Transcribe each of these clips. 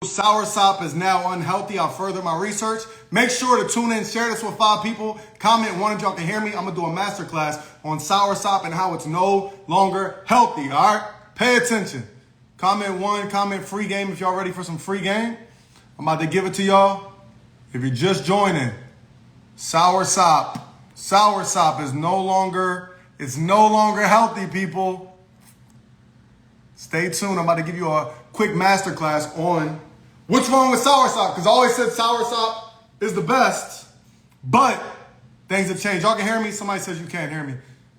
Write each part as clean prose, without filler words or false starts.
Soursop is now unhealthy. I'll further my research. Make sure to tune in, share this with 5 people. Comment one if y'all can hear me. I'm going to do a masterclass on Soursop and how it's no longer healthy. All right? Pay attention. Comment 1, comment free game if y'all ready for some free game. I'm about to give it to y'all. If you're just joining, Soursop is no longer healthy, people. Stay tuned. I'm about to give you a quick masterclass on what's wrong with Soursop, because I always said Soursop is the best, but things have changed. Y'all can hear me? Somebody says you can't hear me.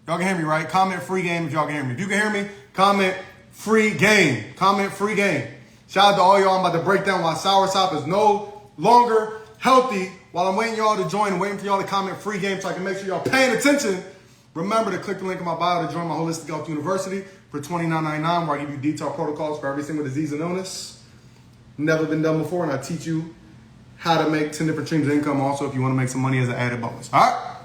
Y'all can hear me, right? Comment free game if y'all can hear me. If you can hear me, comment free game. Comment free game. Shout out to all y'all. I'm about to break down why Soursop is no longer healthy. While I'm waiting y'all to join, waiting for y'all to comment free game so I can make sure y'all paying attention. Remember to click the link in my bio to join my Holistic Health University for $29.99, where I give you detailed protocols for every single disease and illness. Never been done before, and I teach you how to make 10 different streams of income also if you want to make some money as an added bonus. All right?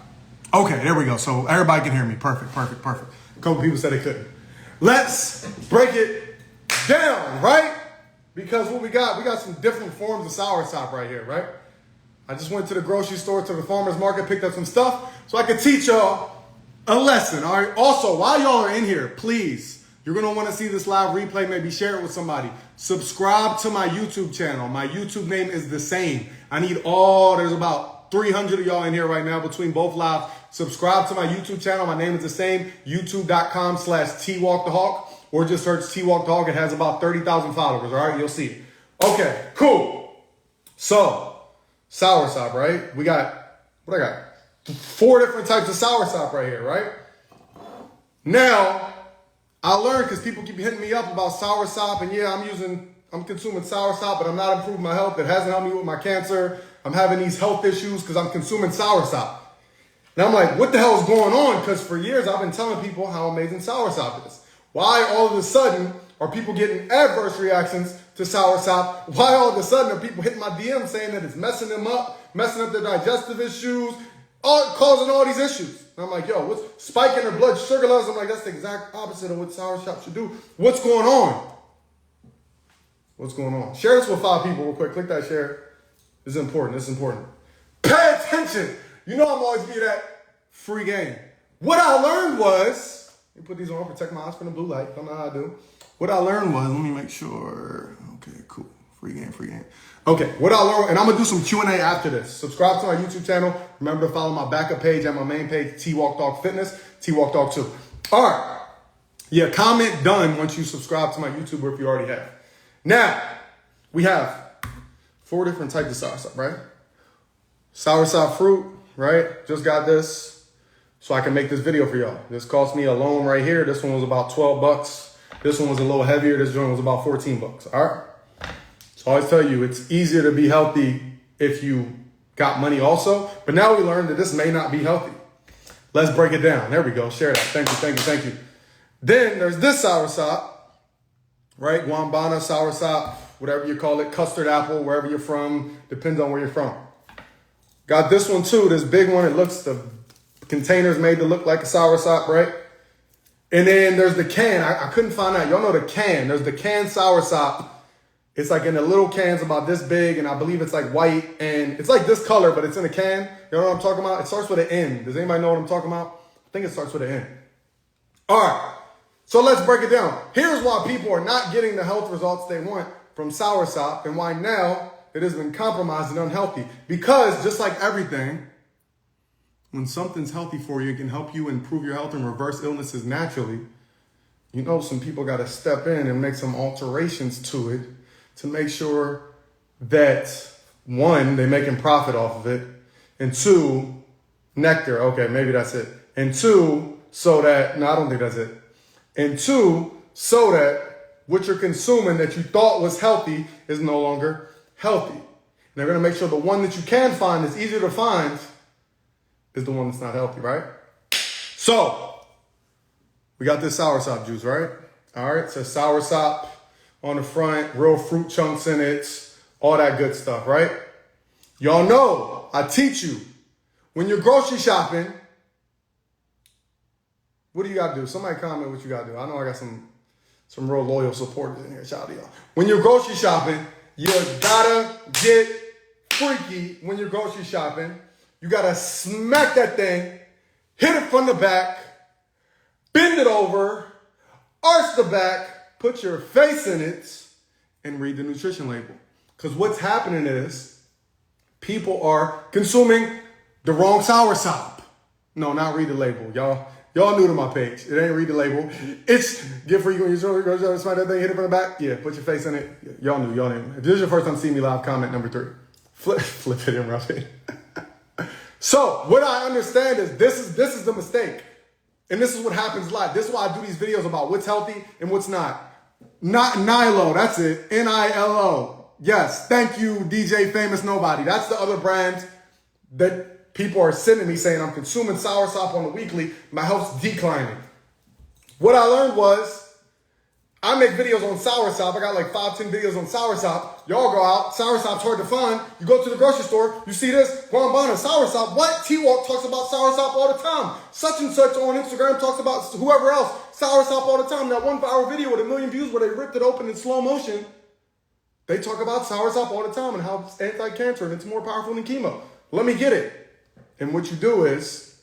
Okay, there we go. So everybody can hear me. Perfect. A couple people said they couldn't. Let's break it down, right? Because what we got some different forms of Soursop right here, right? I just went to the grocery store, to the farmer's market, picked up some stuff so I could teach y'all a lesson, all right? Also, while y'all are in here, please, you're going to want to see this live replay, maybe share it with somebody. Subscribe to my YouTube channel. My YouTube name is the same. I need there's about 300 of y'all in here right now between both lives. Subscribe to my YouTube channel. My name is the same, youtube.com/TWalkTheHawk, or just search TWalkTheHawk. It has about 30,000 followers, all right? You'll see it. Okay, cool. So, Soursop, right? We got, 4 different types of Soursop right here, right? Now, I learned, because people keep hitting me up about Soursop, and yeah, I'm consuming Soursop, but I'm not improving my health. It hasn't helped me with my cancer. I'm having these health issues because I'm consuming Soursop. And I'm like, what the hell is going on? Because for years, I've been telling people how amazing Soursop is. Why all of a sudden are people getting adverse reactions to Soursop? Why all of a sudden are people hitting my DM saying that it's messing them up, messing up their digestive issues, causing all these issues? And I'm like, yo, what's spiking their blood sugar levels? I'm like, that's the exact opposite of what Soursop should do. What's going on? What's going on? Share this with 5 people real quick. Click that share. This is important. Pay attention. You know I'm always be that free game. What I learned was, let me put these on, protect my eyes from the blue light. Don't know how I do. What I learned was, let me make sure. Okay, cool. Free game. Okay, what I learned, and I'm going to do some Q&A after this. Subscribe to my YouTube channel. Remember to follow my backup page and my main page, Twalk Fitness, Twalk 2. All right. Yeah, comment done once you subscribe to my YouTube, or if you already have. Now, we have 4 different types of Soursop, right? Soursop fruit, right? Just got this so I can make this video for y'all. This cost me alone right here. This one was about 12 bucks. This one was a little heavier. This joint was about 14 bucks. All right. So I always tell you, it's easier to be healthy if you got money also. But now we learned that this may not be healthy. Let's break it down. There we go. Share that. Thank you. Then there's this Soursop, right? Guambana Soursop, whatever you call it, custard apple, wherever you're from, depends on where you're from. Got this one too, this big one. The container's made to look like a Soursop, right? And then there's the can. I couldn't find out. Y'all know the can. There's the canned Soursop. It's like in the little cans about this big, and I believe it's like white, and it's like this color, but it's in a can. You know what I'm talking about? It starts with an N. Does anybody know what I'm talking about? I think it starts with an N. All right, so let's break it down. Here's why people are not getting the health results they want from Soursop, and why now it has been compromised and unhealthy. Because just like everything, when something's healthy for you, it can help you improve your health and reverse illnesses naturally. You know, some people got to step in and make some alterations to it to make sure that, 1, they're making profit off of it, and 2, nectar. Okay, maybe that's it. And 2, so that, no, I don't think that's it. And 2, so that what you're consuming that you thought was healthy is no longer healthy. And they're going to make sure the one that you can find is easier to find is the one that's not healthy, right? So, we got this Soursop juice, right? All right, so Soursop on the front, real fruit chunks in it, all that good stuff, right? Y'all know, I teach you, when you're grocery shopping, what do you got to do? Somebody comment what you got to do. I know I got some real loyal supporters in here. Shout out to y'all. When you're grocery shopping You gotta get freaky when you're grocery shopping. You gotta smack that thing, hit it from the back, bend it over, arch the back, put your face in it, and read the nutrition label. Because what's happening is people are consuming the wrong soursop. No, not read the label, y'all. Y'all new to my page. It ain't read the label. It's get free when you go smack that thing, hit it from the back. Yeah, put your face in it. Y'all knew, y'all knew. If this is your first time seeing me live, comment number 3. Flip it and rough it. So what I understand is this is the mistake. And this is what happens live. This is why I do these videos about what's healthy and what's not. Not Nilo, that's it. Nilo. Yes, thank you, DJ Famous Nobody. That's the other brand that people are sending me saying I'm consuming soursop on the weekly. My health's declining. What I learned was I make videos on soursop. I got like 5-10 videos on soursop. Y'all go out. Soursop's hard to find. You go to the grocery store. You see this. Guambana soursop. What? Twalk talks about soursop all the time. Such and such on Instagram talks about whoever else. Soursop all the time. That one viral video with 1 million views where they ripped it open in slow motion. They talk about soursop all the time and how it's anti-cancer and it's more powerful than chemo. Let me get it. And what you do is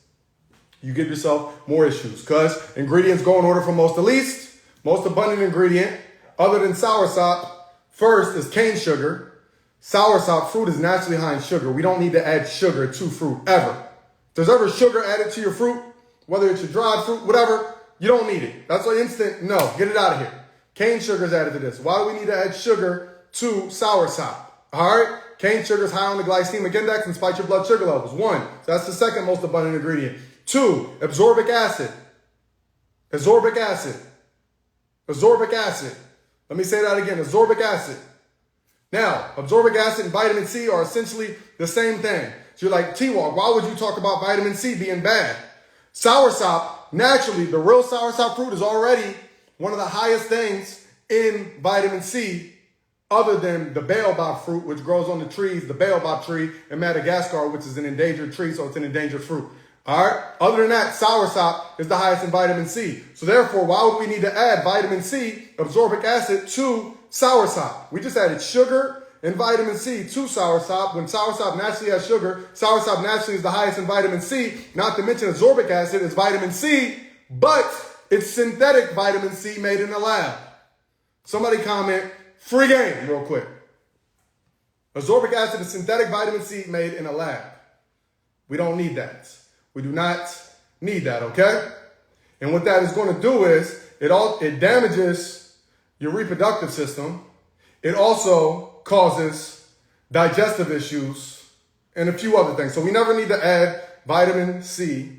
you give yourself more issues because ingredients go in order from most to least. Most abundant ingredient, other than soursop, first is cane sugar. Soursop fruit is naturally high in sugar. We don't need to add sugar to fruit, ever. If there's ever sugar added to your fruit, whether it's your dried fruit, whatever, you don't need it. That's why instant, no, get it out of here. Cane sugar is added to this. Why do we need to add sugar to soursop? All right? Cane sugar is high on the glycemic index and spikes your blood sugar levels. 1, so that's the second most abundant ingredient. 2, ascorbic acid. Ascorbic acid. Ascorbic acid. Let me say that again. Ascorbic acid. Now, ascorbic acid and vitamin C are essentially the same thing. So you're like, Twalk, why would you talk about vitamin C being bad? Soursop, naturally, the real soursop fruit is already one of the highest things in vitamin C other than the baobab fruit, which grows on the trees, the baobab tree in Madagascar, which is an endangered tree, so it's an endangered fruit. All right. Other than that, soursop is the highest in vitamin C. So therefore, why would we need to add vitamin C, ascorbic acid, to soursop? We just added sugar and vitamin C to soursop. When soursop naturally has sugar, soursop naturally is the highest in vitamin C. Not to mention ascorbic acid is vitamin C, but it's synthetic vitamin C made in the lab. Somebody comment, free game, real quick. Ascorbic acid is synthetic vitamin C made in a lab. We don't need that. We do not need that, okay? And what that is going to do is it damages your reproductive system. It also causes digestive issues and a few other things. So we never need to add vitamin C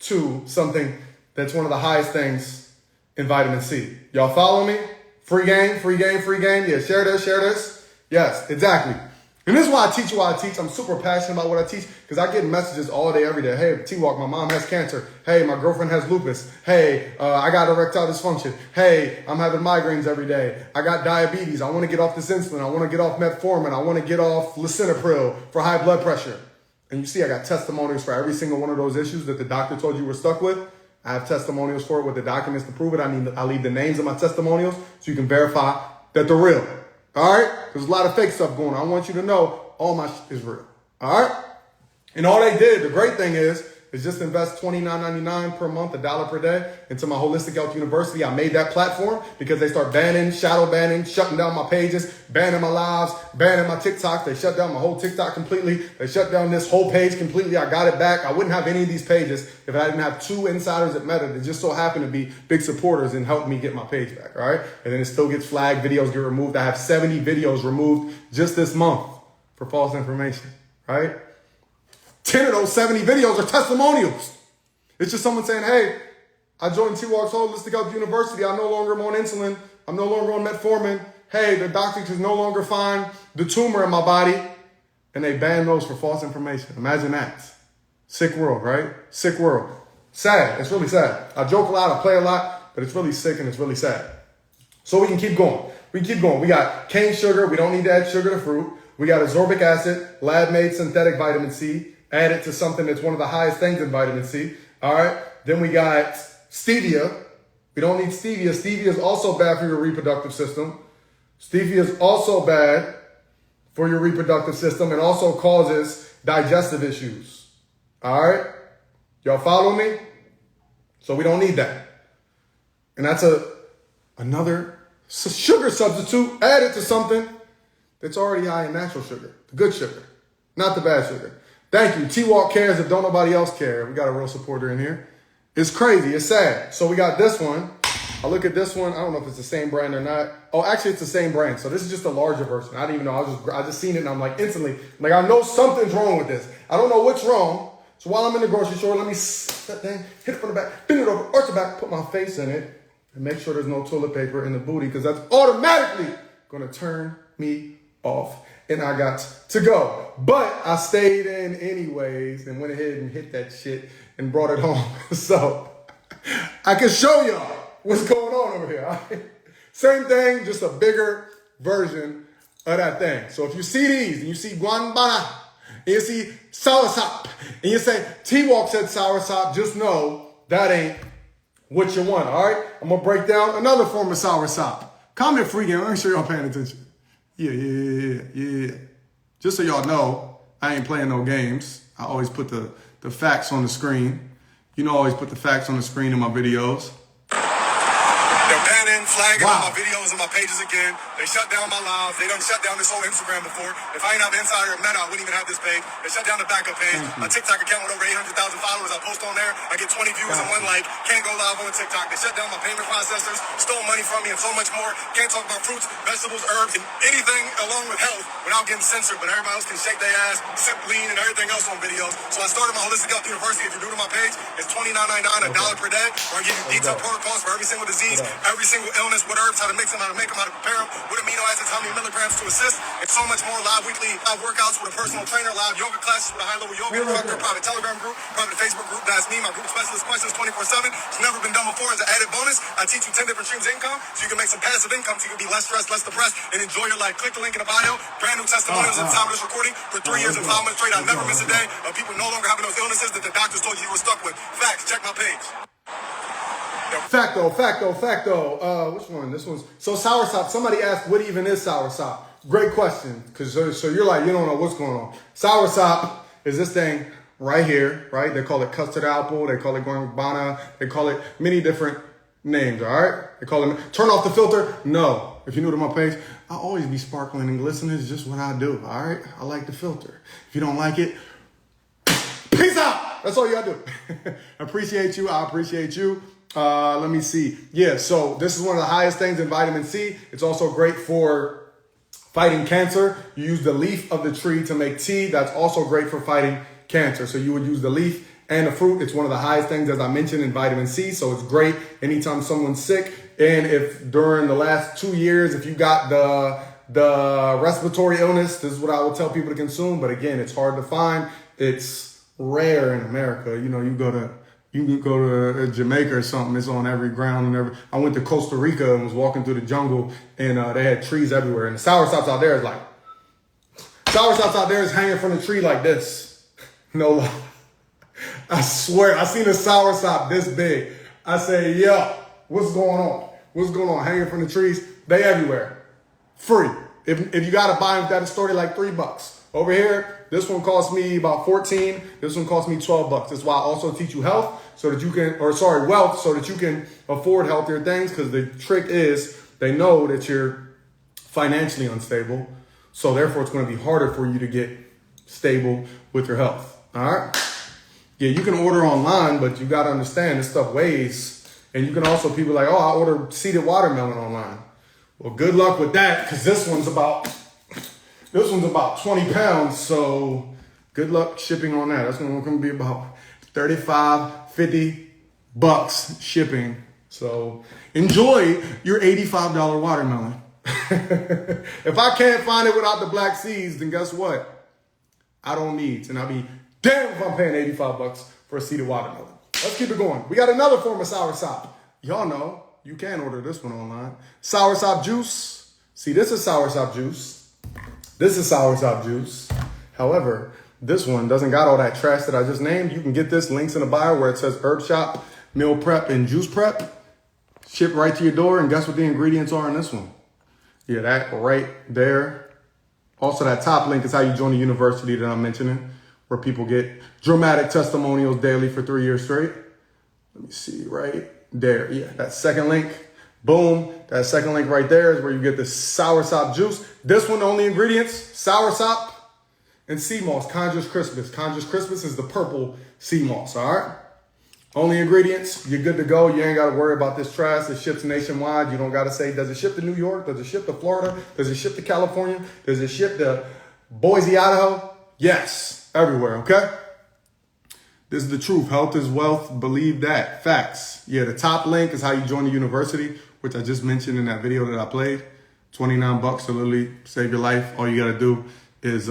to something that's one of the highest things in vitamin C. Y'all follow me? Free game, free game, free game. Yeah, share this, share this. Yes, exactly. And this is why I teach what I teach. I'm super passionate about what I teach because I get messages all day, every day. Hey, Twalk, my mom has cancer. Hey, my girlfriend has lupus. Hey, I got erectile dysfunction. Hey, I'm having migraines every day. I got diabetes. I want to get off this insulin. I want to get off metformin. I want to get off lisinopril for high blood pressure. And you see, I got testimonials for every single one of those issues that the doctor told you were stuck with. I have testimonials for it with the documents to prove it. I leave the names of my testimonials so you can verify that they're real. All right? There's a lot of fake stuff going on. I want you to know all my shit is real. All right? And all they did, the great thing is just invest $29.99 per month, $1 per day into my Holistic Health University. I made that platform because they start banning, shadow banning, shutting down my pages, banning my lives, banning my TikToks. They shut down my whole TikTok completely. They shut down this whole page completely. I got it back. I wouldn't have any of these pages if I didn't have 2 insiders at Meta that just so happen to be big supporters and help me get my page back, all right? And then it still gets flagged. Videos get removed. I have 70 videos removed just this month for false information, right? 10 of those 70 videos are testimonials. It's just someone saying, hey, I joined Twalk's Holistic Health University. I no longer am on insulin. I'm no longer on metformin. Hey, the doctor can no longer find the tumor in my body. And they ban those for false information. Imagine that. Sick world, right? Sick world. Sad. It's really sad. I joke a lot. I play a lot. But it's really sick and it's really sad. So we can keep going. We got cane sugar. We don't need to add sugar to fruit. We got ascorbic acid, lab-made synthetic vitamin C. Add it to something that's one of the highest things in vitamin C. All right. Then we got stevia. We don't need stevia. Stevia is also bad for your reproductive system. Stevia is also bad for your reproductive system and also causes digestive issues. All right? Y'all follow me? So we don't need that. And that's another sugar substitute added to something that's already high in natural sugar. The good sugar, not the bad sugar. Thank you. Twalk cares if don't nobody else care. We got a real supporter in here. It's crazy. It's sad. So we got this one. I look at this one. I don't know if it's the same brand or not. Oh, actually, it's the same brand. So this is just a larger version. I didn't even know. I just seen it and I'm like instantly, like I know something's wrong with this. I don't know what's wrong. So while I'm in the grocery store, let me that thing, hit it from the back, bend it over, arch it back, put my face in it, and make sure there's no toilet paper in the booty because that's automatically gonna turn me off. And I got to go. But I stayed in anyways and went ahead and hit that shit and brought it home. So I can show y'all what's going on over here. Right? Same thing, just a bigger version of that thing. So if you see these and you see guanabana and you see soursop and you say Twalk said soursop, just know that ain't what you want, all right? I'm gonna break down another form of soursop. Comment free game, let me show y'all paying attention. Yeah. Just so y'all know, I ain't playing no games. I always put the facts on the screen. You know I always put the facts on the screen in my videos. They're banning, flagging on my videos and my pages again. They shut down my lives. They done shut down this whole Instagram before. If I ain't have Insider or Meta, I wouldn't even have this page. They shut down the backup page. My TikTok account with over 800,000 followers. I post on there. I get 20 views and 1 like. Can't go live on TikTok. They shut down my payment processors, stole money from me and so much more. Can't talk about fruits, vegetables, herbs, and anything along with health without getting censored. But everybody else can shake their ass, sip lean, and everything else on videos. So I started my Holistic Health University. If you're new to my page, it's $29.99, $1 per day. Where I give you detailed protocols for every single disease, every single illness, what herbs, how to mix them, how to make them, how to prepare them, what amino acids, how many milligrams to assist, and so much more. Live weekly live workouts with a personal trainer, live yoga classes with a high-level yoga instructor, private Telegram group, private Facebook group. That's me, my group specialist questions 24/7. It's never been done before. As an added bonus, I teach you 10 different streams of income so you can make some passive income so you can be less stressed, less depressed, and enjoy your life. Click the link in the bio. Brand new testimonials at the time of this recording. For 3 years and 5 months straight, I never miss a day of people no longer having those illnesses that the doctors told you were stuck with. Facts. Check my page. Facto. Which one? This one's so soursop. Somebody asked, what even is soursop? Great question, because so you're like, you don't know what's going on. Soursop is this thing right here, right? They call it custard apple. They call it guanabana. They call it many different names, all right? They call it, turn off the filter. No. If you're new to my page, I'll always be sparkling and glistening. It's just what I do, all right? I like the filter. If you don't like it, peace out. That's all you gotta do. Appreciate you. I appreciate you. Let me see. Yeah, so this is one of the highest things in vitamin C. It's also great for fighting cancer. You use the leaf of the tree to make tea. That's also great for fighting cancer. So you would use the leaf and the fruit. It's one of the highest things, as I mentioned, in vitamin C. So it's great anytime someone's sick. And if during the last 2 years, if you got the respiratory illness, this is what I would tell people to consume. But again, it's hard to find. It's rare in America. You know, you can go to Jamaica or something. It's on every ground and every. I went to Costa Rica and was walking through the jungle, and they had trees everywhere. And the soursops out there is like, soursops out there is hanging from the tree like this. No lie. I swear, I seen a soursop this big. I say, yo, what's going on? What's going on? Hanging from the trees. They everywhere. Free. If you gotta buy them at a store, they're like $3. Over here, this one cost me about 14. This one cost me $12. That's why I also teach you health so that you can, wealth so that you can afford healthier things. Because the trick is they know that you're financially unstable. So therefore, it's going to be harder for you to get stable with your health. All right. Yeah, you can order online, but you got to understand this stuff weighs. And you can also, people like, oh, I ordered seeded watermelon online. Well, good luck with that, because this one's about 20 pounds, so good luck shipping on that. That's going to be about $35, $50 shipping. So enjoy your $85 watermelon. If I can't find it without the black seeds, then guess what? I don't need. And I'll be damned if I'm paying $85 for a seeded watermelon. Let's keep it going. We got another form of soursop. Y'all know you can order this one online. Soursop juice. See, this is soursop juice. This is soursop juice. However, this one doesn't got all that trash that I just named. You can get this, links in the bio where it says herb shop, meal prep, and juice prep. Shipped right to your door, and guess what the ingredients are in this one? Yeah, that right there. Also, that top link is how you join the university that I'm mentioning, where people get dramatic testimonials daily for 3 years straight. Let me see, right there. Yeah, that second link. Boom. That second link right there is where you get the soursop juice. This one, the only ingredients, soursop and sea moss, Conjures Crispus. Conjures Crispus is the purple sea moss, all right? Only ingredients, you're good to go. You ain't got to worry about this trash. It ships nationwide. You don't got to say, does it ship to New York? Does it ship to Florida? Does it ship to California? Does it ship to Boise, Idaho? Yes, everywhere, okay? This is the truth. Health is wealth. Believe that. Facts. Yeah, the top link is how you join the university, which I just mentioned in that video that I played. $29 to literally save your life. All you got to do is,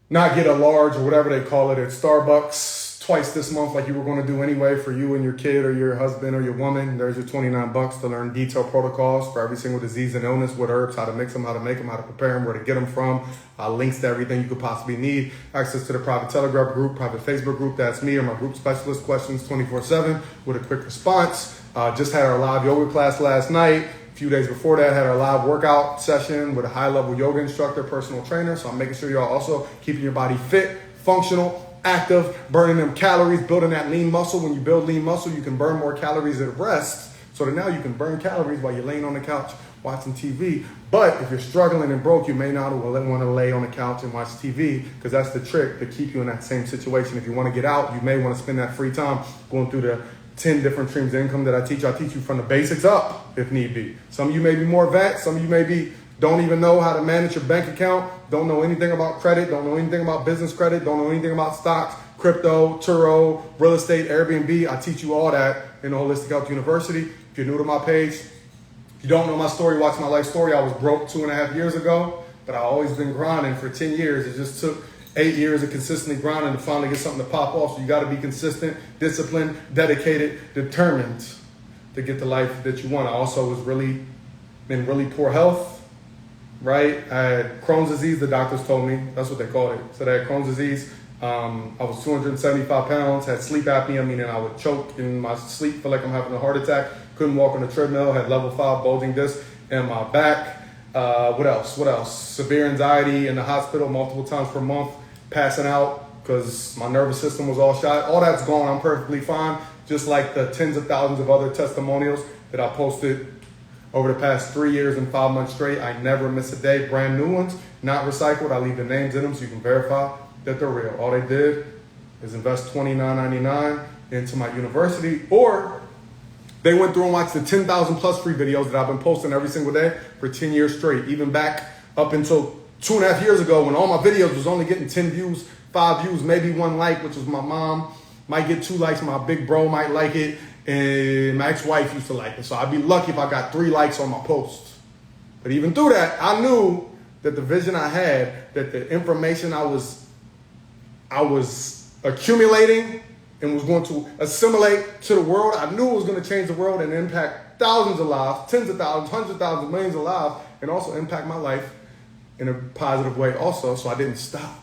not get a large or whatever they call it at Starbucks twice this month like you were going to do anyway for you and your kid or your husband or your woman. There's your $29 to learn detailed protocols for every single disease and illness, what herbs, how to mix them, how to make them, how to prepare them, where to get them from, links to everything you could possibly need, access to the private Telegram group, private Facebook group. That's me or my group specialist, questions 24/7 with a quick response. Just had our live yoga class last night. A few days before that, had our live workout session with a high-level yoga instructor, personal trainer. So I'm making sure y'all also keeping your body fit, functional, active, burning them calories, building that lean muscle. When you build lean muscle, you can burn more calories at rest. So that now you can burn calories while you're laying on the couch watching TV. But if you're struggling and broke, you may not want to lay on the couch and watch TV, because that's the trick to keep you in that same situation. If you want to get out, you may want to spend that free time going through the 10 different streams of income that I teach. I teach you from the basics up if need be. Some of you may be more advanced. Some of you maybe don't even know how to manage your bank account, don't know anything about credit, don't know anything about business credit, don't know anything about stocks, crypto, Turo, real estate, Airbnb. I teach you all that in the Holistic Health University. If you're new to my page, if you don't know my story, watch my life story. I was broke 2.5 years ago, but I've always been grinding for 10 years. It just took 8 years of consistently grinding to finally get something to pop off. So you got to be consistent, disciplined, dedicated, determined to get the life that you want. I also was in really poor health, right? I had Crohn's disease, the doctors told me. That's what they called it. So I had Crohn's disease. I was 275 pounds, had sleep apnea, meaning I would choke in my sleep, feel like I'm having a heart attack. Couldn't walk on the treadmill, had level 5 bulging disc in my back. What else? Severe anxiety in the hospital multiple times per month, passing out because my nervous system was all shot. All that's gone. I'm perfectly fine. Just like the tens of thousands of other testimonials that I posted over the past 3 years and 5 months straight. I never miss a day. Brand new ones, not recycled. I leave the names in them so you can verify that they're real. All they did is invest $29.99 into my university, or they went through and watched the 10,000 plus free videos that I've been posting every single day for 10 years straight, even back up until 2.5 years ago when all my videos was only getting 10 views, 5 views, maybe 1 like, which was my mom. Might get 2 likes, my big bro might like it, and my ex-wife used to like it. So I'd be lucky if I got 3 likes on my post. But even through that, I knew that the vision I had, that the information I was accumulating and was going to assimilate to the world, I knew it was going to change the world and impact thousands of lives, tens of thousands, hundreds of thousands, millions of lives, and also impact my life in a positive way also. So I didn't stop.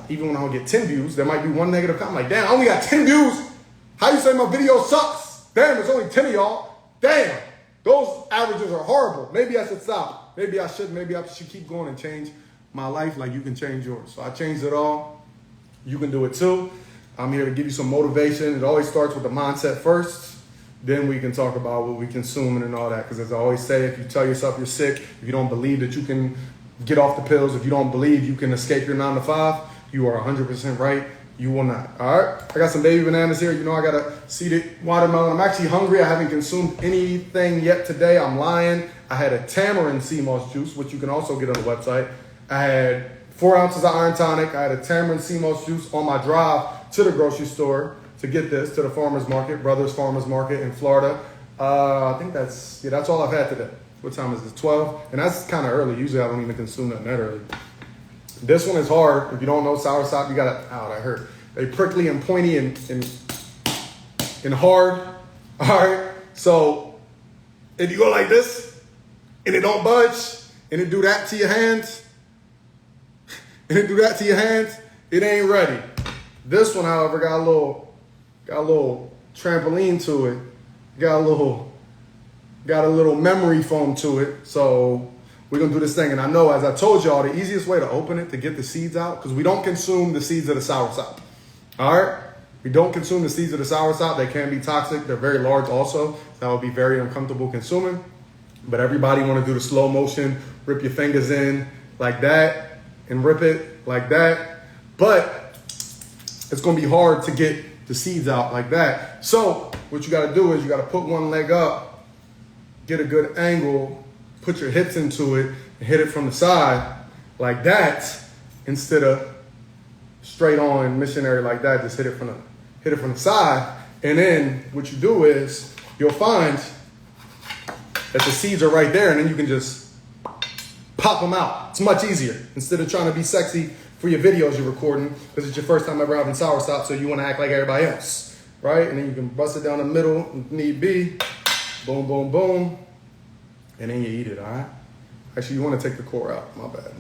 Even when I would get 10 views, there might be 1 negative comment. Like, damn, I only got 10 views. How you say my video sucks? Damn, there's only 10 of y'all. Damn, those averages are horrible. Maybe I should stop. Maybe I shouldn't. Maybe I should keep going and change my life like you can change yours. So I changed it all. You can do it too. I'm here to give you some motivation. It always starts with the mindset first. Then we can talk about what we consume and all that. Because as I always say, if you tell yourself you're sick, if you don't believe that you can get off the pills, if you don't believe you can escape your 9 to 5, you are 100% right. You will not. All right. I got some baby bananas here. You know, I got a seeded watermelon. I'm actually hungry. I haven't consumed anything yet today. I'm lying. I had a tamarind sea moss juice, which you can also get on the website. I had 4 ounces of iron tonic. I had a tamarind sea moss juice on my drive to the grocery store to get this, to the farmer's market, Brothers Farmer's Market in Florida. I think that's all I've had today. What time is it? 12? And that's kind of early. Usually I don't even consume nothing that early. This one is hard. If you don't know soursop, you gotta, that hurt. They prickly and pointy and hard. All right. So if you go like this and it don't budge and it do that to your hands, it ain't ready. This one, however, got a little trampoline to it. Got a little got a little memory foam to it. So we're gonna do this thing. And I know, as I told y'all, the easiest way to open it to get the seeds out, because we don't consume the seeds of the soursop. All right? We don't consume the seeds of the soursop. They can be toxic. They're very large also. That would be very uncomfortable consuming. But everybody want to do the slow motion, rip your fingers in like that and rip it like that. But it's going to be hard to get the seeds out like that. So what you got to do is you got to put one leg up, get a good angle, put your hips into it, and hit it from the side like that instead of straight on missionary like that. Just hit it from the side. And then what you do is you'll find that the seeds are right there, and then you can just pop them out. It's much easier instead of trying to be sexy for your videos you're recording, because it's your first time ever having soursop, so you want to act like everybody else, right? And then you can bust it down the middle if need be. Boom, boom, boom. And then you eat it, all right? Actually, you want to take the core out. My bad.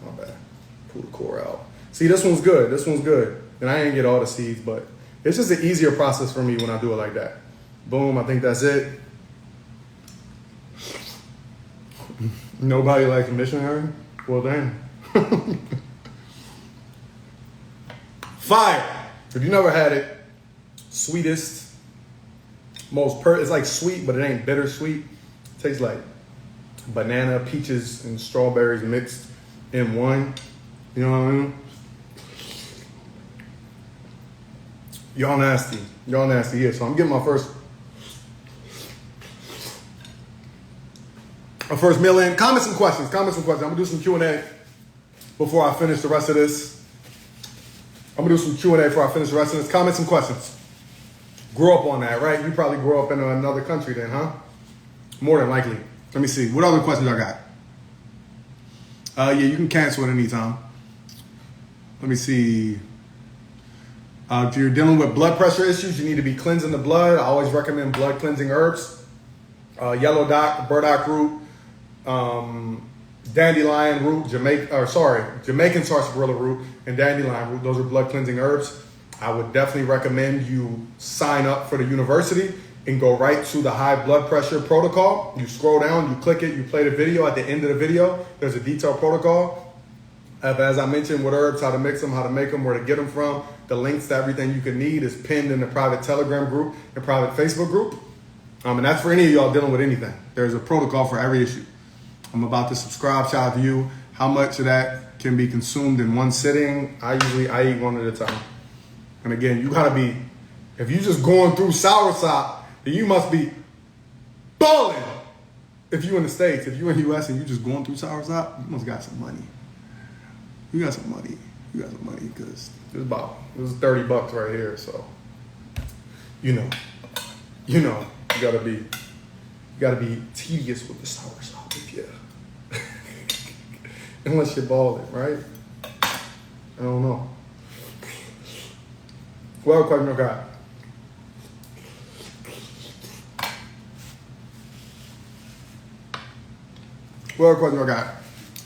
Pull the core out. See, this one's good. And I ain't get all the seeds, but it's just an easier process for me when I do it like that. Boom, I think that's it. Nobody likes a missionary? Well, then. Fire. If you never had it, sweetest, it's like sweet, but it ain't bittersweet. It tastes like banana, peaches, and strawberries mixed in one. You know what I mean? Y'all nasty. Yeah, so I'm getting my first meal in. Comment some questions. I'm gonna do some Q&A before I finish the rest of this. Comment some questions. Grew up on that, right? You probably grew up in another country then, huh? More than likely. Let me see. What other questions I got? Yeah, you can cancel at any time. Let me see. If you're dealing with blood pressure issues, you need to be cleansing the blood. I always recommend blood cleansing herbs. Yellow dock, burdock root, dandelion root, Jamaican sarsaparilla root, and dandelion root. Those are blood cleansing herbs. I would definitely recommend you sign up for the university and go right to the high blood pressure protocol. You scroll down, you click it, you play the video. At the end of the video, there's a detailed protocol. As I mentioned, with herbs, how to mix them, how to make them, where to get them from. The links to everything you can need is pinned in the private Telegram group and private Facebook group. And that's for any of y'all dealing with anything. There's a protocol for every issue. I'm about to subscribe. Shout out to you. How much of that can be consumed in one sitting? I eat one at a time. And again, you gotta be, if you just going through soursop, then you must be balling. If you in the States, if you in the US and you just going through soursop, you must got some money. You got some money because it was $30 right here. So, you gotta be tedious with the soursop if you, unless you're balling, right? I don't know. Well, question I got.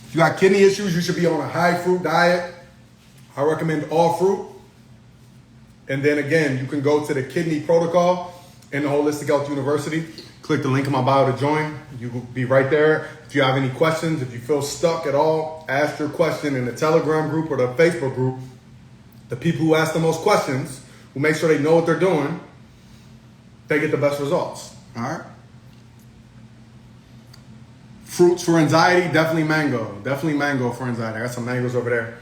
If you got kidney issues, you should be on a high fruit diet. I recommend all fruit. And then again, you can go to the kidney protocol in the Holistic Health University. Click the link in my bio to join. You will be right there. If you have any questions, if you feel stuck at all, ask your question in the Telegram group or the Facebook group. The people who ask the most questions, who make sure they know what they're doing, they get the best results. All right? Fruits for anxiety, definitely mango. Definitely mango for anxiety. I got some mangoes over there.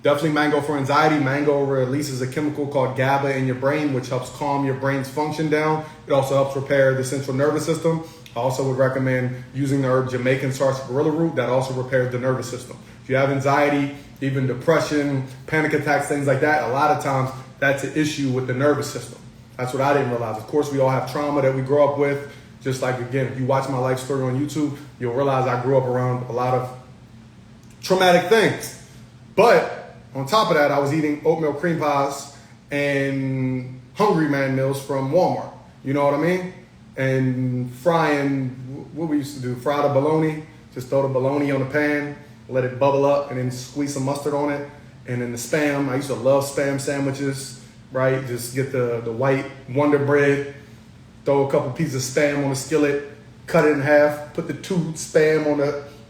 Definitely mango for anxiety. Mango releases a chemical called GABA in your brain, which helps calm your brain's function down. It also helps repair the central nervous system. I also would recommend using the herb Jamaican sarsaparilla root. That also repairs the nervous system. If you have anxiety, even depression, panic attacks, things like that, a lot of times that's an issue with the nervous system. That's what I didn't realize. Of course, we all have trauma that we grow up with. Just like, again, if you watch my life story on YouTube, you'll realize I grew up around a lot of traumatic things. But on top of that, I was eating oatmeal cream pies and Hungry Man meals from Walmart. You know what I mean? And frying, what we used to do, fry the bologna. Just throw the bologna on the pan, let it bubble up, and then squeeze some mustard on it. And then the Spam, I used to love Spam sandwiches, right? Just get the white Wonder Bread, throw a couple pieces of Spam on the skillet, cut it in half, put the 2 Spam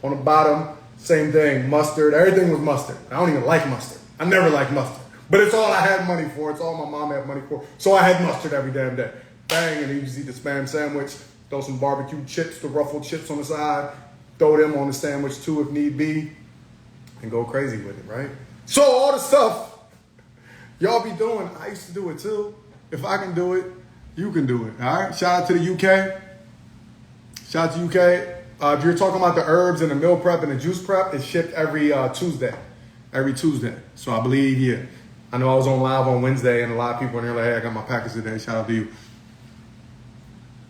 on the bottom. Same thing, mustard. Everything was mustard. I don't even like mustard. I never liked mustard. But it's all I had money for. It's all my mom had money for. So I had mustard every damn day. Bang, and you just eat the Spam sandwich. Throw some barbecue chips, the ruffled chips on the side. Throw them on the sandwich too if need be. And go crazy with it, right? So all the stuff y'all be doing, I used to do it too. If I can do it, you can do it, all right? Shout out to the UK. Shout out to UK. If you're talking about the herbs and the meal prep and the juice prep, it's shipped every Tuesday. Every Tuesday. So I believe, yeah. I know I was on live on Wednesday and a lot of people in there like, hey, I got my package today. Shout out to you.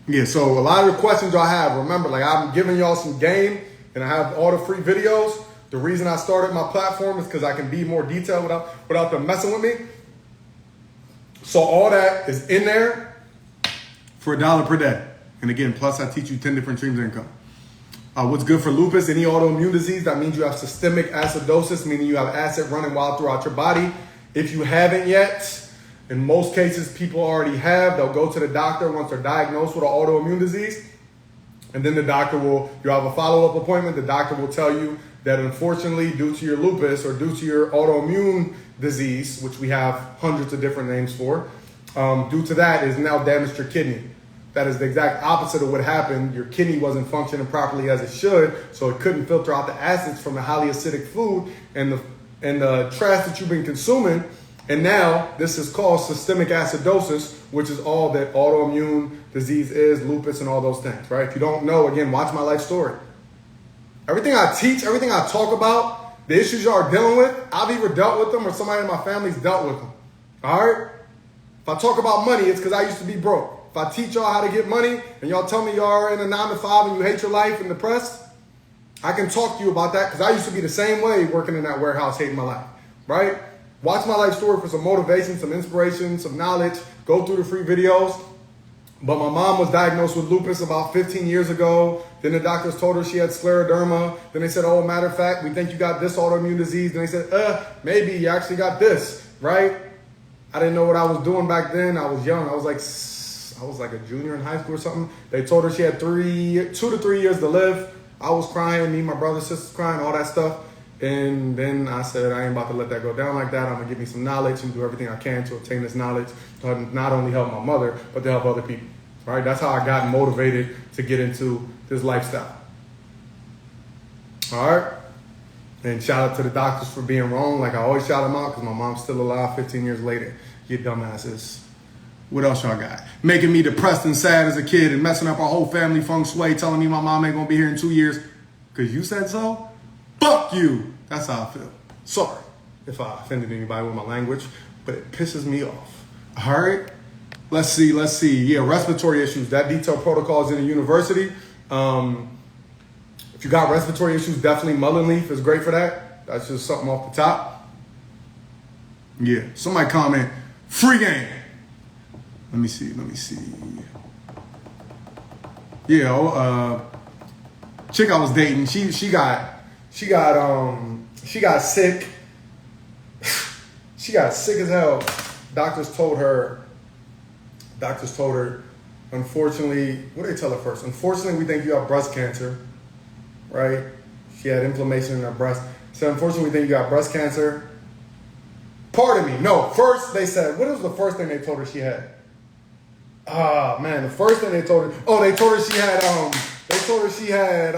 Yeah, so a lot of the questions I have, remember, like I'm giving y'all some game and I have all the free videos. The reason I started my platform is because I can be more detailed without them messing with me. So all that is in there for $1 per day. And again, plus I teach you 10 different streams of income. What's good for lupus, any autoimmune disease, that means you have systemic acidosis, meaning you have acid running wild throughout your body. If you haven't yet, in most cases people already have, they'll go to the doctor once they're diagnosed with an autoimmune disease. And then the doctor you'll have a follow-up appointment. The doctor will tell you that unfortunately, due to your lupus or due to your autoimmune disease, which we have hundreds of different names for, due to that, it has now damaged your kidney. That is the exact opposite of what happened. Your kidney wasn't functioning properly as it should, so it couldn't filter out the acids from the highly acidic food and the trash that you've been consuming. And now this is called systemic acidosis, which is all that autoimmune disease is, lupus and all those things, right? If you don't know, again, watch my life story. Everything I teach, everything I talk about, the issues y'all are dealing with, I've either dealt with them or somebody in my family's dealt with them, all right? If I talk about money, it's because I used to be broke. If I teach y'all how to get money and y'all tell me y'all are in a 9 to 5 and you hate your life and depressed, I can talk to you about that because I used to be the same way working in that warehouse, hating my life, right? Watch my life story for some motivation, some inspiration, some knowledge. Go through the free videos. But my mom was diagnosed with lupus about 15 years ago. Then the doctors told her she had scleroderma. Then they said, oh, matter of fact, we think you got this autoimmune disease. Then they said, maybe you actually got this, right? I didn't know what I was doing back then. I was young. I was like a junior in high school or something. They told her she had 2 to 3 years to live. I was crying, me, my brother, sisters crying, all that stuff. And then I said, I ain't about to let that go down like that. I'm going to give me some knowledge and do everything I can to obtain this knowledge to not only help my mother, but to help other people. Right? That's how I got motivated to get into this lifestyle. All right? And shout out to the doctors for being wrong. Like I always shout them out because my mom's still alive 15 years later. You dumbasses. What else y'all got? Making me depressed and sad as a kid and messing up our whole family feng shui, telling me my mom ain't going to be here in 2 years because you said so? Fuck you. That's how I feel. Sorry if I offended anybody with my language, but it pisses me off. All right? Let's see. Yeah, respiratory issues. That detailed protocol is in the university. If you got respiratory issues, definitely mullein leaf is great for that. That's just something off the top. Yeah, somebody comment, free game. Let me see. Yeah, chick I was dating, she got sick. She got sick as hell. Doctors told her, unfortunately, what did they tell her first? Unfortunately, we think you have breast cancer, right? She had inflammation in her breast. So unfortunately, we think you got breast cancer. Pardon me. No, first they said, what was the first thing they told her she had? Man, the first thing they told her, they told her she had,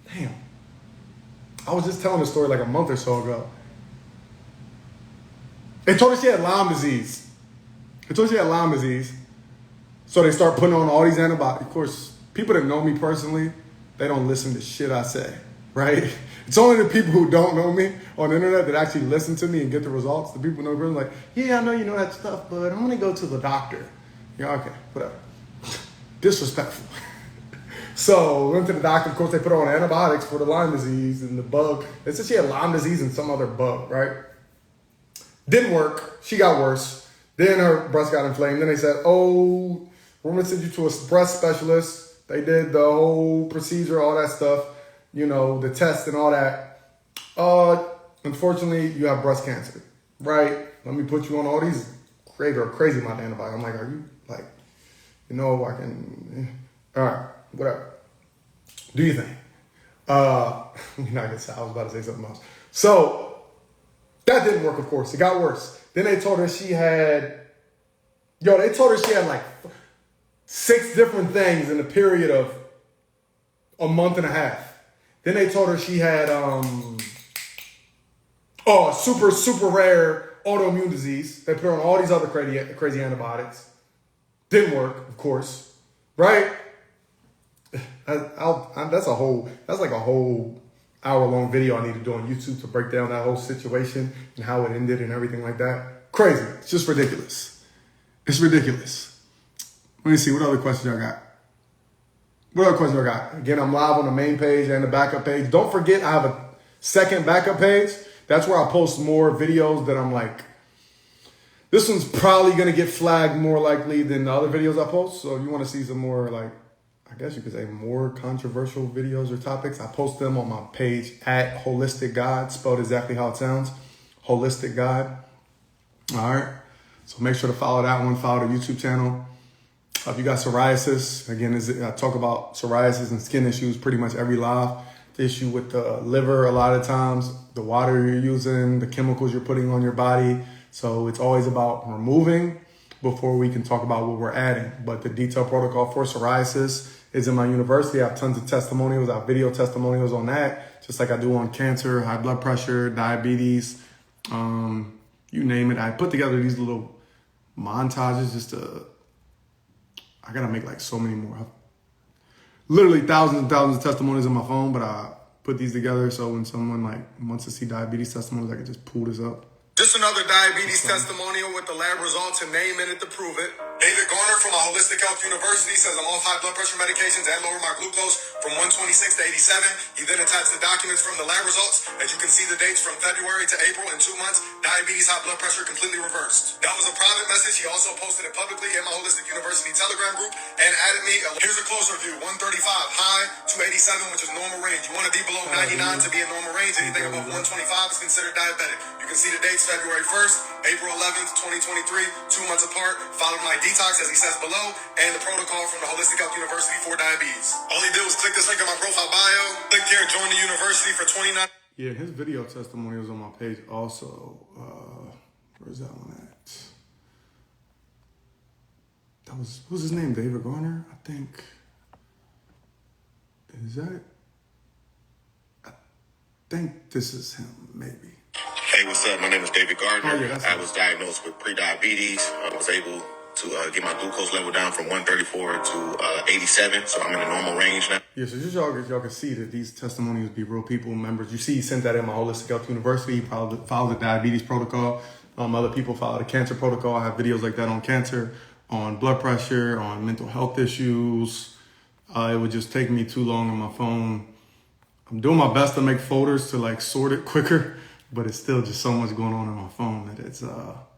damn. I was just telling the story like a month or so ago. They told her she had Lyme disease. So they start putting on all these antibiotics. Of course, people that know me personally, they don't listen to shit I say, right? It's only the people who don't know me on the internet that actually listen to me and get the results. The people who know me, like, yeah, I know you know that stuff, but I'm going to go to the doctor. Yeah, okay, whatever. Disrespectful. So went to the doctor. Of course, they put her on antibiotics for the Lyme disease and the bug. They said she had Lyme disease and some other bug, right? Didn't work. She got worse. Then her breast got inflamed. Then they said, we're going to send you to a breast specialist. They did the whole procedure, all that stuff, the test and all that. Unfortunately, you have breast cancer, right? Let me put you on all these crazy amount of antibiotics. I'm like, are you like, I can, All right, whatever. Do you think? I was about to say something else. So that didn't work, of course. It got worse. Then they told her she had like 6 different things in a period of a month and a half. Then they told her she had super rare autoimmune disease. They put her on all these other crazy antibiotics. Didn't work, of course, right? That's like a whole hour-long video I need to do on YouTube to break down that whole situation and how it ended and everything like that. Crazy. It's just ridiculous. It's ridiculous. Let me see. What other questions I got? Again, I'm live on the main page and the backup page. Don't forget, I have a second backup page. That's where I post more videos that I'm like, this one's probably going to get flagged more likely than the other videos I post. So if you want to see some more, like, I guess you could say more controversial videos or topics, I post them on my page at Holistic God, spelled exactly how it sounds. Holistic God. All right. So make sure to follow that one. Follow the YouTube channel. If you got psoriasis, again, I talk about psoriasis and skin issues pretty much every live. The issue with the liver a lot of times, the water you're using, the chemicals you're putting on your body. So it's always about removing before we can talk about what we're adding. But the detailed protocol for psoriasis is in my university. I have tons of testimonials. I have video testimonials on that, just like I do on cancer, high blood pressure, diabetes, you name it. I put together these little montages I gotta make like so many more. Literally thousands and thousands of testimonies on my phone, but I put these together so when someone like wants to see diabetes testimonials, I can just pull this up. Just another diabetes testimonial with the lab results and name in it to prove it. David Garner from my Holistic Health University says I'm off high blood pressure medications and lower my glucose from 126 to 87. He then attached the documents from the lab results. As you can see the dates from February to April in 2 months, diabetes, high blood pressure completely reversed. That was a private message. He also posted it publicly in my Holistic University Telegram group and added me. Here's a closer view. 135 high to 87, which is normal range. You want to be below 99 to be in normal range. Anything above 125 is considered diabetic. You can see the dates February 1st, April 11th, 2023, 2 months apart. Followed my detox, as he says below, and the protocol from the Holistic Health University for diabetes. All he did was click this link in my profile bio, click here, join the university for $29. Yeah, his video testimonials on my page also. Where's that one at? What was his name? David Garner, I think. Is that it? I think this is him, maybe. Hey, what's up? My name is David Gardner. Oh, yeah, I was diagnosed with pre-diabetes. I was able to get my glucose level down from 134 to 87, so I'm in the normal range now. Yeah, so just y'all can see that these testimonials be real people, members. You see he sent that in my Holistic Health University. He followed the diabetes protocol. Other people follow the cancer protocol. I have videos like that on cancer, on blood pressure, on mental health issues. It would just take me too long on my phone. I'm doing my best to make folders to like sort it quicker, but it's still just so much going on my phone that it's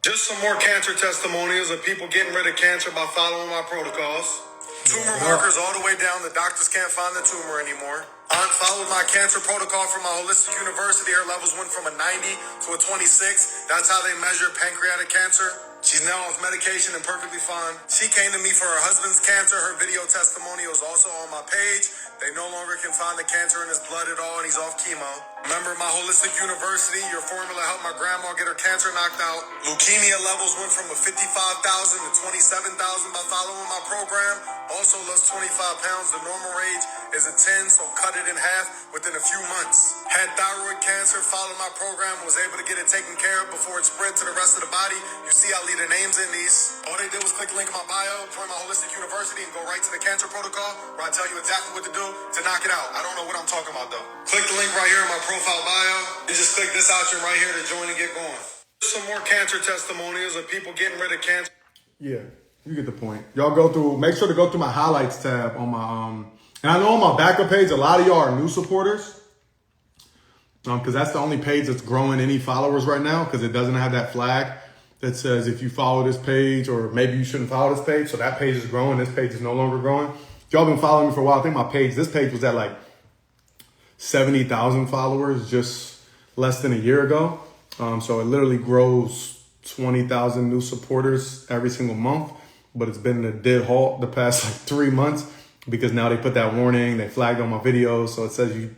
Just some more cancer testimonials of people getting rid of cancer by following my protocols. Tumor markers all the way down. The doctors can't find the tumor anymore. Aunt followed my cancer protocol from my Holistic University. Her levels went from a 90 to a 26. That's how they measure pancreatic cancer. She's now off medication and perfectly fine. She came to me for her husband's cancer. Her video testimonial is also on my page. They no longer can find the cancer in his blood at all, and he's off chemo. Member of my Holistic University, your formula helped my grandma get her cancer knocked out. Leukemia levels went from a 55,000 to 27,000 by following my program. Also lost 25 pounds. The normal range is a 10, so cut it in half within a few months. Had thyroid cancer, followed my program, was able to get it taken care of before it spread to the rest of the body. You see, I leave the names in these. All they did was click the link in my bio, join my Holistic University, and go right to the cancer protocol, where I tell you exactly what to do to knock it out. I don't know what I'm talking about, though. Click the link right here in my profile bio, and just click this option right here to join and get going. Some more cancer testimonials of people getting rid of cancer. Yeah, you get the point. Y'all make sure to go through my highlights tab on my, and I know on my backup page, a lot of y'all are new supporters. Because that's the only page that's growing any followers right now, because it doesn't have that flag that says if you follow this page, or maybe you shouldn't follow this page. So that page is growing. This page is no longer growing. If y'all been following me for a while, I think this page was at like 70,000 followers just less than a year ago. So it literally grows 20,000 new supporters every single month, but it's been a dead halt the past like 3 months. because now they put that warning, they flagged on my videos, so it says you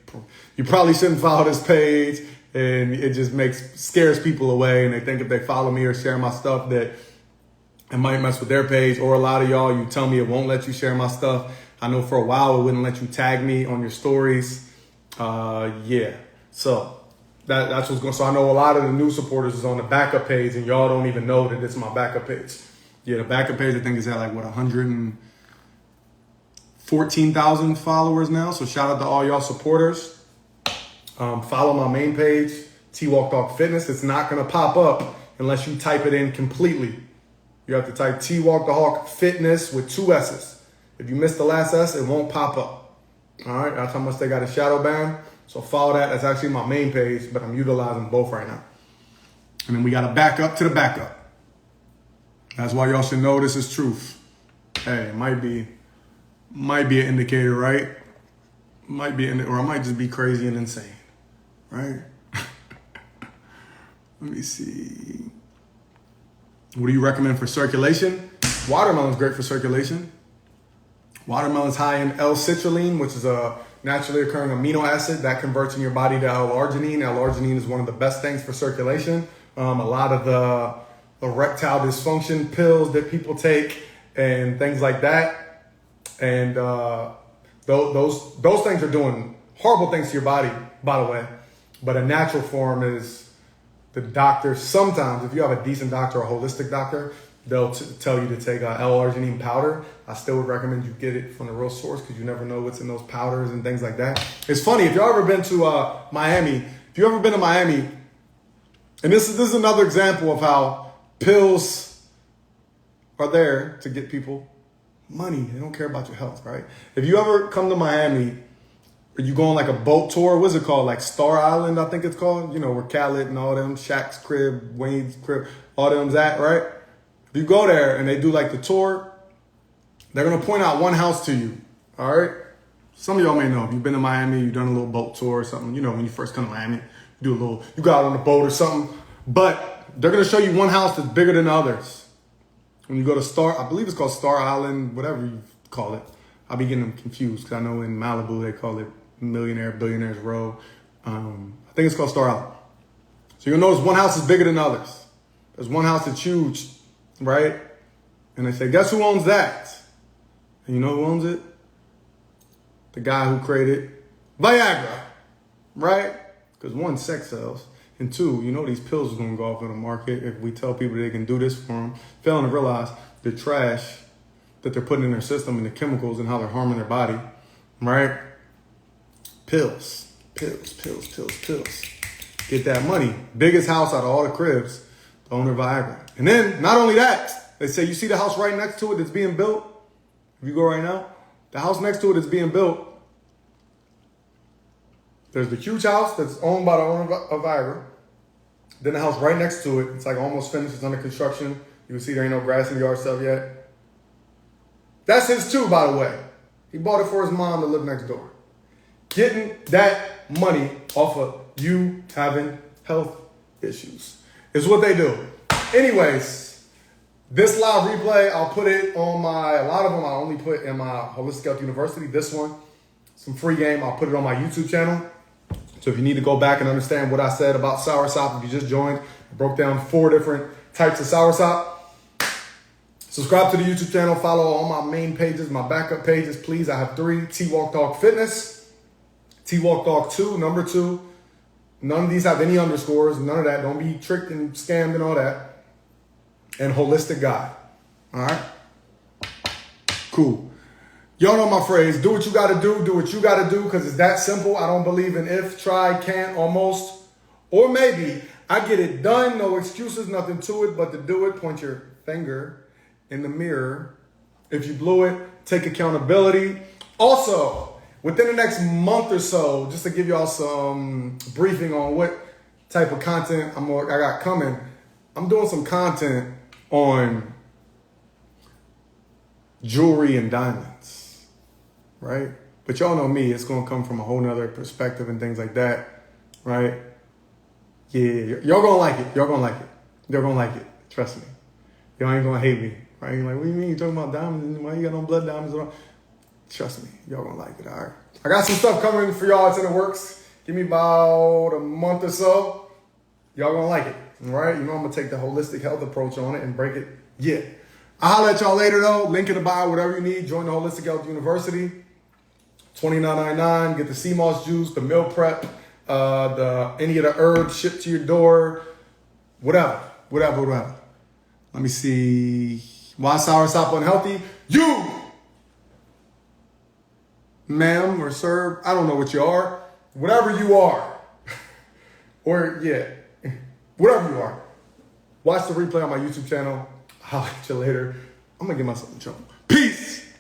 probably shouldn't follow this page, and it just scares people away, and they think if they follow me or share my stuff that it might mess with their page. Or a lot of y'all, you tell me it won't let you share my stuff. I know for a while it wouldn't let you tag me on your stories. Yeah, so that's what's going. So I know a lot of the new supporters is on the backup page, and y'all don't even know that it's my backup page. Yeah, the backup page I think is at like 114,000 followers now. So shout out to all y'all supporters. Follow my main page, Twalk Talk Fitness. It's not gonna pop up unless you type it in completely. You have to type Twalk the Hawk Fitness with 2 S's. If you miss the last S, it won't pop up. All right, that's how much they got a shadow ban. So follow that. That's actually my main page, but I'm utilizing both right now. And then we got a backup to the backup. That's why y'all should know this is truth. Hey, it might be an indicator, right? Or I might just be crazy and insane, right? Let me see. What do you recommend for circulation? Watermelon's great for circulation. Watermelon's high in L-citrulline, which is a naturally occurring amino acid that converts in your body to L-arginine. L-arginine is one of the best things for circulation. A lot of the erectile dysfunction pills that people take and things like that. And those things are doing horrible things to your body, by the way. But a natural form is the doctor. Sometimes, if you have a decent doctor, a holistic doctor, they'll tell you to take L-arginine powder. I still would recommend you get it from the real source because you never know what's in those powders and things like that. It's funny, if y'all ever been to Miami, and this is another example of how pills are there to get people money. They don't care about your health, right? If you ever come to Miami, or you go on like a boat tour, what's it called? Like Star Island, I think it's called. You know, where Khaled and all them, Shaq's crib, Wayne's crib, all them's at, right? If you go there and they do like the tour, they're going to point out one house to you, all right? Some of y'all may know. If you've been to Miami, you've done a little boat tour or something. You know, when you first come to Miami, you go out on the boat or something. But they're going to show you one house that's bigger than others. When you go to I believe it's called Star Island, whatever you call it. I'll be getting them confused because I know in Malibu they call it Billionaires Row. I think it's called Star Island. So you'll notice one house is bigger than others. There's one house that's huge, right? And they say, guess who owns that? And you know who owns it? The guy who created Viagra, right? Because 1, sex sells. And 2, you know these pills are going to go off in the market if we tell people they can do this for them, failing to realize the trash that they're putting in their system and the chemicals and how they're harming their body, right? Pills. Get that money. Biggest house out of all the cribs, the owner of Viagra. And then, not only that, they say, you see the house right next to it that's being built? If you go right now, the house next to it that's being built, there's the huge house that's owned by the owner of Viagra. Then the house right next to it, it's like almost finished, it's under construction. You can see there ain't no grass in the yard stuff yet. That's his too, by the way. He bought it for his mom to live next door. Getting that money off of you having health issues is what they do. Anyways, this live replay, I'll put it on a lot of them I only put in my Holistic Health University. This one, some free game, I'll put it on my YouTube channel. So if you need to go back and understand what I said about Soursop, if you just joined, I broke down 4 different types of Soursop. Subscribe to the YouTube channel, follow all my main pages, my backup pages, please. I have 3, Twalk Talk Fitness, Twalk Talk 2, number 2. None of these have any underscores, none of that. Don't be tricked and scammed and all that. And Holistic Guy, all right? Cool. Y'all know my phrase, do what you gotta do what you gotta do, because it's that simple. I don't believe in if, try, can't, almost, or maybe. I get it done, no excuses, nothing to it but to do it. Point your finger in the mirror. If you blew it, take accountability. Also, within the next month or so, just to give y'all some briefing on what type of content I got coming, I'm doing some content on jewelry and diamonds. Right? But y'all know me, it's going to come from a whole nother perspective and things like that, right? Yeah, y'all going to like it. Y'all going to like it. Y'all going to like it. Trust me. Y'all ain't going to hate me, right? You're like, what do you mean? You're talking about diamonds? Why you got no blood diamonds? Trust me, y'all gonna like it, all right? I got some stuff coming for y'all. It's in the works. Give me about a month or so. Y'all gonna like it, all right? You know I'm gonna take the holistic health approach on it and break it. Yeah. I'll holler at y'all later, though. Link in the bio, whatever you need. Join the Holistic Health University. $29.99. Get the seamoss juice, the meal prep, any of the herbs shipped to your door. Whatever. Let me see. Why Soursop unhealthy? You, ma'am or sir, I don't know what you are. Whatever you are. Or, yeah, whatever you are. Watch the replay on my YouTube channel. I'll catch you later. I'm going to get myself in trouble. Peace.